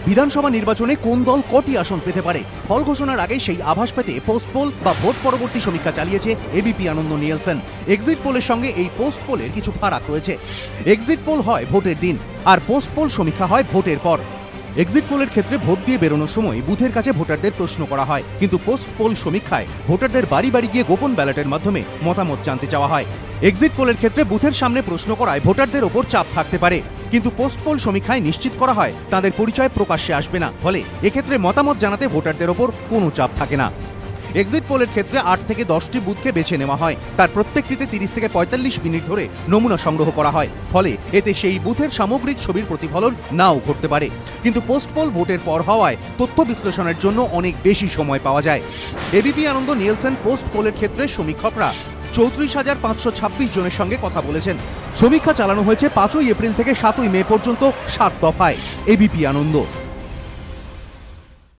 বিধানসভা নির্বাচনে কোন দল কটি আসন পেতে পারে ফল ঘোষণার আগে সেই আভাস পেতে পোস্ট পোল বা ভোট পরবর্তী সমীক্ষা চালিয়েছে এবিপি আনন্দ নিয়েলসন। এক্সিট পোলের সঙ্গে এই পোস্ট পোলের কিছু ফারাক রয়েছে। এক্সিট পোল হয় ভোটের দিন, আর পোস্ট পোল সমীক্ষা হয় ভোটের পর। এক্সিট পোলের ক্ষেত্রে ভোট দিয়ে বেরোনোর সময় বুথের কাছে ভোটারদের প্রশ্ন করা হয়, কিন্তু পোস্ট পোল সমীক্ষায় ভোটারদের বাড়ি বাড়ি গিয়ে গোপন ব্যালটের মাধ্যমে মতামত জানতে চাওয়া হয়। এক্সিট পোলের ক্ষেত্রে বুথের সামনে প্রশ্ন করায় ভোটারদের ওপর চাপ থাকতে পারে, কিন্তু পোস্ট পোল সমীক্ষায় নিশ্চিত করা হয় তাদের পরিচয় প্রকাশ্যে আসবে না, ফলে এক্ষেত্রে মতামত জানাতে ভোটারদের ওপর কোনো চাপ থাকে না। এক্সিট পোলের ক্ষেত্রে 8 থেকে 10টি বুথকে বেছে নেওয়া হয়, তার প্রত্যেকটিতে 30 থেকে 45 মিনিট ধরে নমুনা সংগ্রহ করা হয়, ফলে এতে সেই বুথের সামগ্রিক ছবির প্রতিফলন নাও ঘটতে পারে। কিন্তু পোস্ট পোল ভোটের পর হওয়ায় তথ্য বিশ্লেষণের জন্য অনেক বেশি সময় পাওয়া যায়। এবিপি আনন্দ নিয়েলসন পোস্ট পোলের ক্ষেত্রে সমীক্ষকরা 34,526 জনের সঙ্গে কথা বলেছেন। সমীক্ষা চালানো হয়েছে 5ই এপ্রিল থেকে 7ই মে পর্যন্ত 7 দফায়। এবিপি আনন্দ।